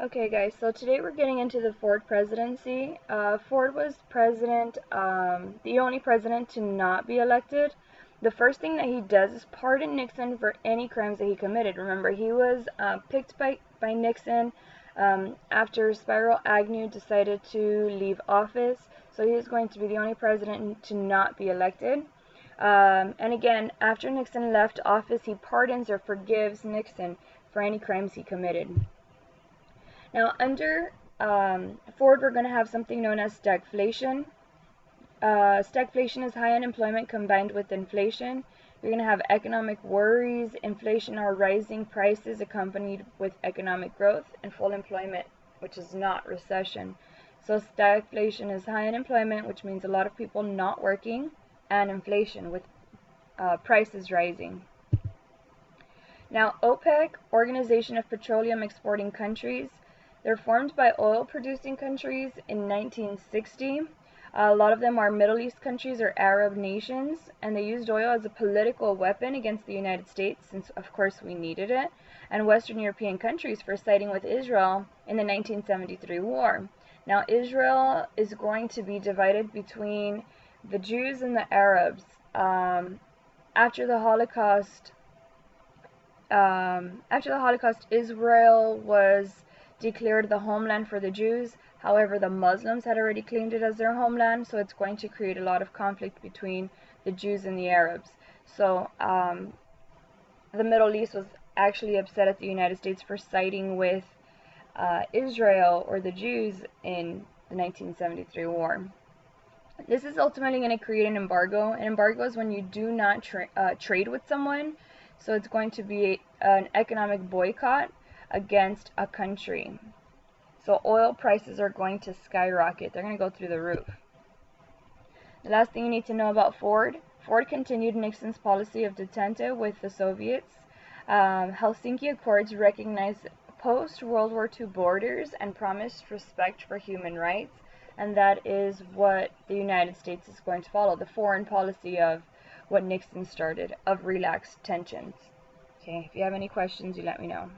Okay, guys, so today we're getting into the Ford presidency. Ford was president, the only president to not be elected. The first thing that he does is pardon Nixon for any crimes that he committed. Remember, he was picked by Nixon after Spiro Agnew decided to leave office, so he is going to be the only president to not be elected. And again, after Nixon left office, he pardons or forgives Nixon for any crimes he committed. Now, under Ford, we're going to have something known as stagflation. Stagflation is high unemployment combined with inflation. You're going to have economic worries, inflation or rising prices accompanied with economic growth, and full employment, which is not recession. So stagflation is high unemployment, which means a lot of people not working, and inflation with prices rising. Now, OPEC, Organization of Petroleum Exporting Countries, they're formed by oil-producing countries in 1960. A lot of them are Middle East countries or Arab nations, and they used oil as a political weapon against the United States, since of course we needed it, and Western European countries for siding with Israel in the 1973 war. Now, Israel is going to be divided between the Jews and the Arabs. After the Holocaust, Israel was declared the homeland for the Jews. However, the Muslims had already claimed it as their homeland, so it's going to create a lot of conflict between the Jews and the Arabs. So the Middle East was actually upset at the United States for siding with Israel or the Jews in the 1973 war. This is ultimately going to create an embargo. An embargo is when you do not trade with someone, so it's going to be an economic boycott against a country. So oil prices are going to skyrocket. They're going to go through the roof. The last thing you need to know about Ford. Ford continued Nixon's policy of detente with the Soviets. Helsinki Accords recognized post-World War II borders and promised respect for human rights. And that is what the United States is going to follow. The foreign policy of what Nixon started, of relaxed tensions. Okay, if you have any questions, you let me know.